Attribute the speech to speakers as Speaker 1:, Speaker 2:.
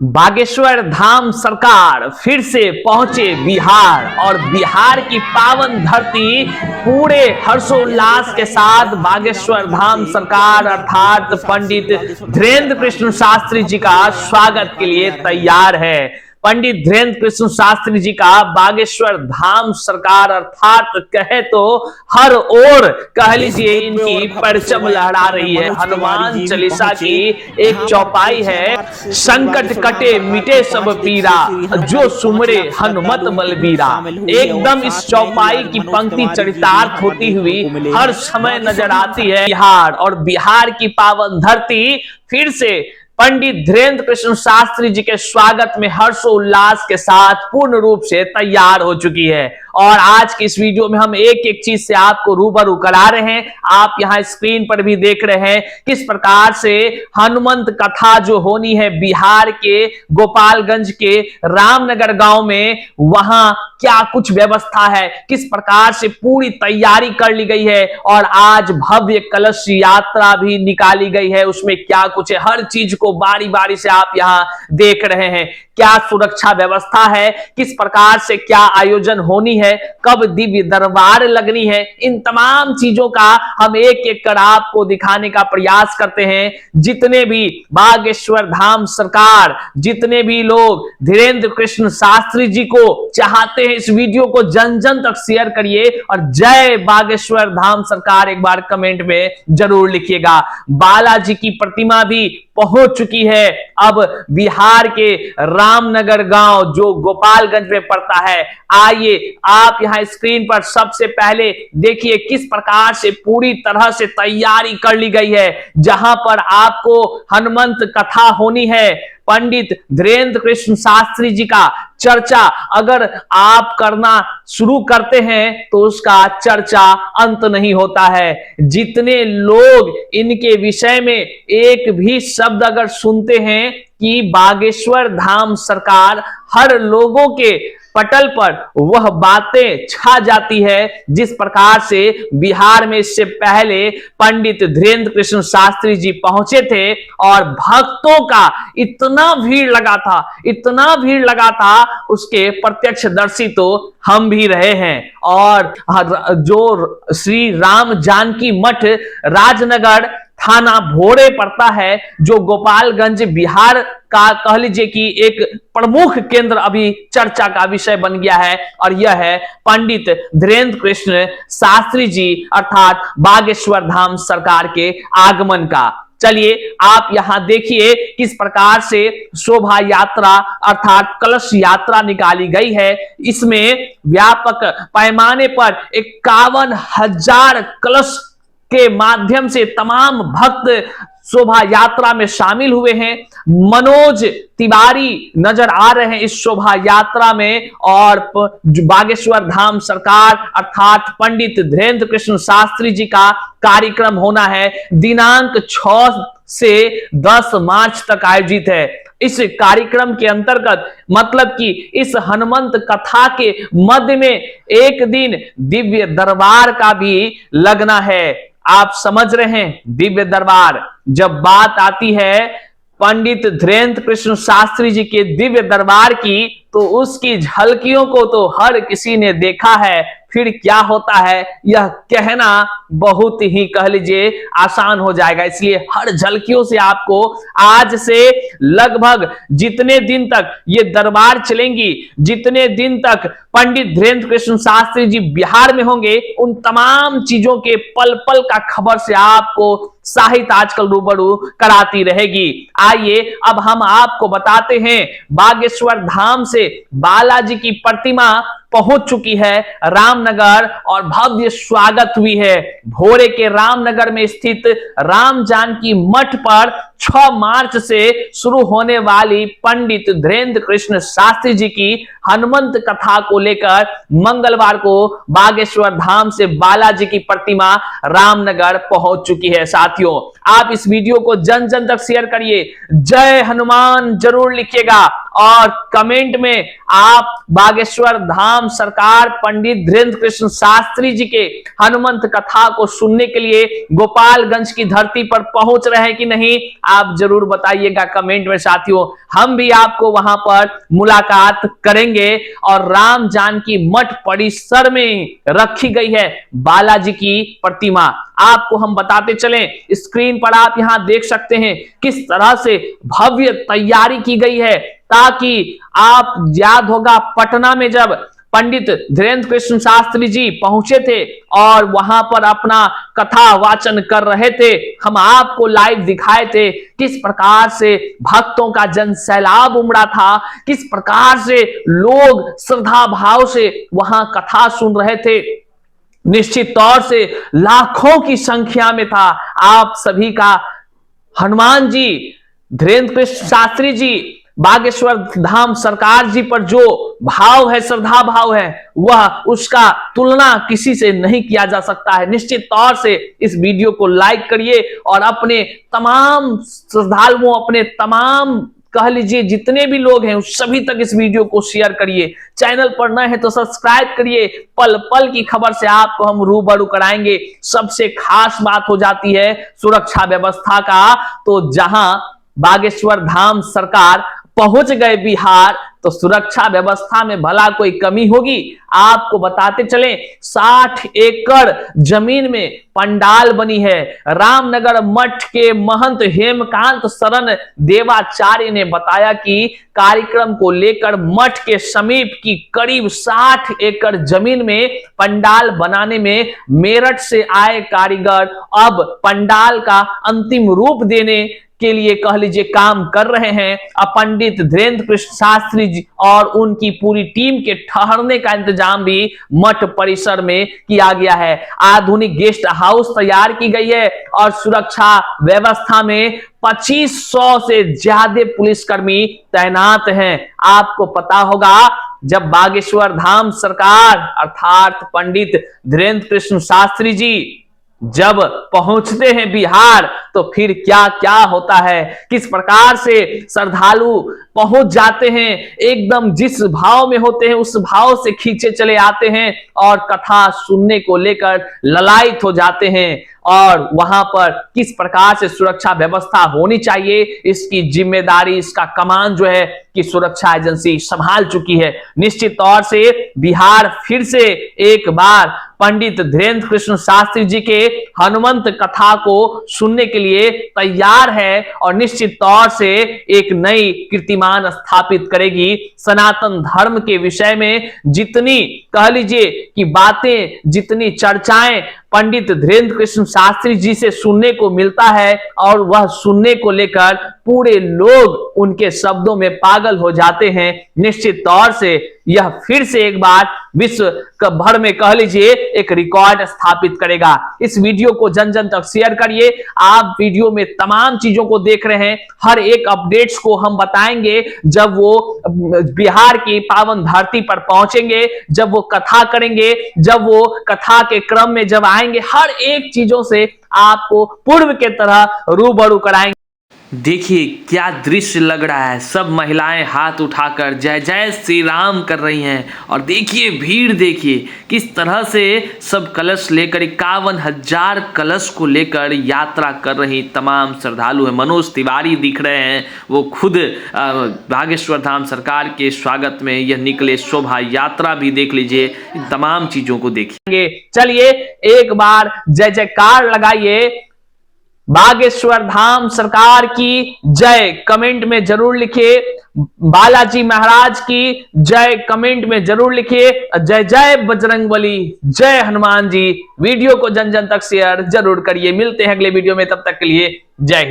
Speaker 1: बागेश्वर धाम सरकार फिर से पहुंचे बिहार और बिहार की पावन धरती पूरे हर्षोल्लास के साथ बागेश्वर धाम सरकार अर्थात पंडित धीरेन्द्र कृष्ण शास्त्री जी का स्वागत के लिए तैयार है। पंडित धीरेन्द्र कृष्ण शास्त्री जी का बागेश्वर धाम सरकार अर्थात कहे तो हर ओर कह लीजिए इनकी परचम लहरा रही है। हनुमान चालीसा की एक चौपाई है, संकट कटे मिटे सब पीरा जो सुमरे हनुमत बलबीरा। एकदम इस चौपाई की पंक्ति चरितार्थ होती हुई हर समय नजर आती है। बिहार और बिहार की पावन धरती फिर से पंडित धीरेन्द्र कृष्ण शास्त्री जी के स्वागत में हर्षोल्लास के साथ पूर्ण रूप से तैयार हो चुकी है। और आज की इस वीडियो में हम एक एक चीज से आपको रूबरू करा रहे हैं। आप यहां स्क्रीन पर भी देख रहे हैं किस प्रकार से हनुमंत कथा जो होनी है बिहार के गोपालगंज के रामनगर गांव में, वहां क्या कुछ व्यवस्था है, किस प्रकार से पूरी तैयारी कर ली गई है। और आज भव्य कलश यात्रा भी निकाली गई है, उसमें क्या कुछ है, हर चीज को बारी बारी से आप यहां देख रहे हैं। क्या सुरक्षा व्यवस्था है, किस प्रकार से क्या आयोजन होनी है, कब दिव्य दरबार लगनी है, इन तमाम चीजों का हम एक एक कर आपको दिखाने का प्रयास करते हैं। जितने भी बागेश्वर धाम सरकार, जितने भी लोग धीरेन्द्र कृष्ण शास्त्री जी को चाहते हैं, इस वीडियो को जन जन तक शेयर करिए और जय बागेश्वर धाम सरकार एक बार कमेंट में जरूर लिखिएगा। बालाजी की प्रतिमा भी पहुंच चुकी है। अब बिहार के रामनगर गांव जो गोपालगंज में पड़ता है, आइए आप यहां स्क्रीन पर सबसे पहले देखिए किस प्रकार से पूरी तरह से तैयारी कर ली गई है। जहां पर आपको हनुमंत कथा होनी है, पंडित धीरेन्द्र कृष्ण शास्त्री जी का चर्चा अगर आप करना शुरू करते हैं तो उसका चर्चा अंत नहीं होता है। जितने लोग इनके विषय में एक भी शब्द अगर सुनते हैं कि बागेश्वर धाम सरकार, हर लोगों के पटल पर वह बातें छा जाती है। जिस प्रकार से बिहार में इससे पहले पंडित धीरेन्द्र कृष्ण शास्त्री जी पहुंचे थे और भक्तों का इतना भीड़ लगा था, इतना भीड़ लगा था, उसके प्रत्यक्षदर्शी तो हम भी रहे हैं। और जो श्री राम जानकी मठ राजनगर थाना भोरे पड़ता है, जो गोपालगंज बिहार का कह लीजिए कि एक प्रमुख केंद्र अभी चर्चा का विषय बन गया है। और यह है पंडित धीरेन्द्र कृष्ण शास्त्री जी अर्थात बागेश्वर धाम सरकार के आगमन का। चलिए आप यहां देखिए किस प्रकार से शोभा यात्रा अर्थात कलश यात्रा निकाली गई है। इसमें व्यापक पैमाने पर 51,000 कलश के माध्यम से तमाम भक्त शोभा यात्रा में शामिल हुए हैं। मनोज तिवारी नजर आ रहे हैं इस शोभा यात्रा में। और बागेश्वर धाम सरकार अर्थात पंडित धीरेन्द्र कृष्ण शास्त्री जी का कार्यक्रम होना है, दिनांक 6 से 10 मार्च तक आयोजित है। इस कार्यक्रम के अंतर्गत मतलब कि इस हनुमंत कथा के मध्य में एक दिन दिव्य दरबार का भी लगना है। आप समझ रहे हैं, दिव्य दरबार जब बात आती है पंडित धीरेन्द्र कृष्ण शास्त्री जी के दिव्य दरबार की, तो उसकी झलकियों को तो हर किसी ने देखा है। फिर क्या होता है यह कहना बहुत ही कह लीजिए आसान हो जाएगा। इसलिए हर झलकियों से आपको आज से लगभग जितने दिन तक ये दरबार चलेंगी, जितने दिन तक पंडित धीरेन्द्र कृष्ण शास्त्री जी बिहार में होंगे, उन तमाम चीजों के पल पल का खबर से आपको साहित्य आजकल रूबरू कराती रहेगी। आइए अब हम आपको बताते हैं बागेश्वर धाम से बालाजी की प्रतिमा पहुंच चुकी है रामनगर और भव्य स्वागत हुई है। भोरे के रामनगर में स्थित राम जानकी मठ पर 6 मार्च से शुरू होने वाली पंडित धीरेन्द्र कृष्ण शास्त्री जी की हनुमंत कथा को लेकर मंगलवार को बागेश्वर धाम से बालाजी की प्रतिमा रामनगर पहुंच चुकी है। साथियों आप इस वीडियो को जन जन तक शेयर करिए, जय हनुमान जरूर लिखिएगा। और कमेंट में आप बागेश्वर धाम सरकार पंडित धीरेन्द्र कृष्ण शास्त्री जी के हनुमंत कथा को सुनने के लिए गोपालगंज की धरती पर पहुंच रहे हैं कि नहीं, आप जरूर बताइएगा कमेंट में साथियों। हम भी आपको वहां पर मुलाकात करेंगे। और राम जानकी मठ परिसर में रखी गई है बालाजी की प्रतिमा, आपको हम बताते चलें। स्क्रीन पर आप यहां देख सकते हैं किस तरह से भव्य तैयारी की गई है, ताकि आप याद होगा पटना में जब पंडित धीरेन्द्र कृष्ण शास्त्री जी पहुंचे थे और वहां पर अपना कथा वाचन कर रहे थे, हम आपको लाइव दिखाए थे किस प्रकार से भक्तों का जन सैलाब उमड़ा था, किस प्रकार से लोग श्रद्धा भाव से वहां कथा सुन रहे थे। निश्चित तौर से लाखों की संख्या में था। आप सभी का हनुमान जी धीरेन्द्र कृष्ण शास्त्री जी बागेश्वर धाम सरकार जी पर जो भाव है, श्रद्धा भाव है, वह उसका तुलना किसी से नहीं किया जा सकता है। निश्चित तौर से इस वीडियो को लाइक करिए और अपने तमाम श्रद्धालुओं, अपने तमाम कह लीजिए जितने भी लोग हैं उस सभी तक इस वीडियो को शेयर करिए। चैनल पर नए हैं तो सब्सक्राइब करिए। पल पल की खबर से आपको हम रूबरू कराएंगे। सबसे खास बात हो जाती है सुरक्षा व्यवस्था का, तो जहां बागेश्वर धाम सरकार पहुंच गए बिहार, तो सुरक्षा व्यवस्था में भला कोई कमी होगी? आपको बताते चलें 60 एकड़ जमीन में पंडाल बनी है। रामनगर मठ के महंत हेमकांत शरण देवाचार्य ने बताया कि कार्यक्रम को लेकर मठ के समीप की करीब 60 एकड़ जमीन में पंडाल बनाने में मेरठ से आए कारीगर अब पंडाल का अंतिम रूप देने के लिए कह लीजिए काम कर रहे हैं। अब पंडित धीरेन्द्र कृष्ण शास्त्री जी और उनकी पूरी टीम के ठहरने का इंतजाम भी मठ परिसर में किया गया है। आधुनिक गेस्ट हाउस तैयार की गई है और सुरक्षा व्यवस्था में 2500 से ज्यादा पुलिसकर्मी तैनात हैं। आपको पता होगा जब बागेश्वर धाम सरकार अर्थात पंडित धीरेन्द्र कृष्ण शास्त्री जी जब पहुंचते हैं बिहार, तो फिर क्या क्या होता है, किस प्रकार से श्रद्धालु पहुंच जाते हैं, एकदम जिस भाव में होते हैं उस भाव से खींचे चले आते हैं और कथा सुनने को लेकर ललायित हो जाते हैं। और वहां पर किस प्रकार से सुरक्षा व्यवस्था होनी चाहिए, इसकी जिम्मेदारी, इसका कमान जो है कि सुरक्षा एजेंसी संभाल चुकी है। निश्चित तौर से बिहार फिर से एक बार पंडित धीरेन्द्र कृष्ण शास्त्री जी के हनुमंत कथा को सुनने के लिए तैयार है और निश्चित तौर से एक नई कीर्तिमान स्थापित करेगी। सनातन धर्म के विषय में जितनी कह लीजिए कि बातें, जितनी चर्चाएं पंडित धीरेन्द्र कृष्ण शास्त्री जी से सुनने को मिलता है और वह सुनने को लेकर पूरे लोग उनके शब्दों में पागल हो जाते हैं। निश्चित तौर से यह फिर से एक बार विश्व भर में कह लीजिए एक रिकॉर्ड स्थापित करेगा। इस वीडियो को जन जन तक शेयर करिए। आप वीडियो में तमाम चीजों को देख रहे हैं, हर एक अपडेट्स को हम बताएंगे जब वो बिहार की पावन धरती पर पहुंचेंगे, जब वो कथा करेंगे, जब वो कथा के क्रम में जब आएंगे, हर एक चीजों से आपको पूर्व के तरह रूबरू कराएंगे।
Speaker 2: देखिए क्या दृश्य लग रहा है, सब महिलाएं हाथ उठाकर जय जय श्री राम कर रही हैं और देखिए भीड़, देखिए किस तरह से सब कलश लेकर 51,000 कलश को लेकर यात्रा कर रही तमाम श्रद्धालु हैं। मनोज तिवारी दिख रहे हैं, वो खुद बागेश्वर धाम सरकार के स्वागत में यह निकले, शोभा यात्रा भी देख लीजिए, इन तमाम चीजों को देखिए।
Speaker 1: चलिए एक बार जय जयकार लगाइए, बागेश्वर धाम सरकार की जय कमेंट में जरूर लिखिए, बालाजी महाराज की जय कमेंट में जरूर लिखिए। जय जय बजरंगबली, जय हनुमान जी। वीडियो को जन जन तक शेयर जरूर करिए। मिलते हैं अगले वीडियो में, तब तक के लिए जय हिंद।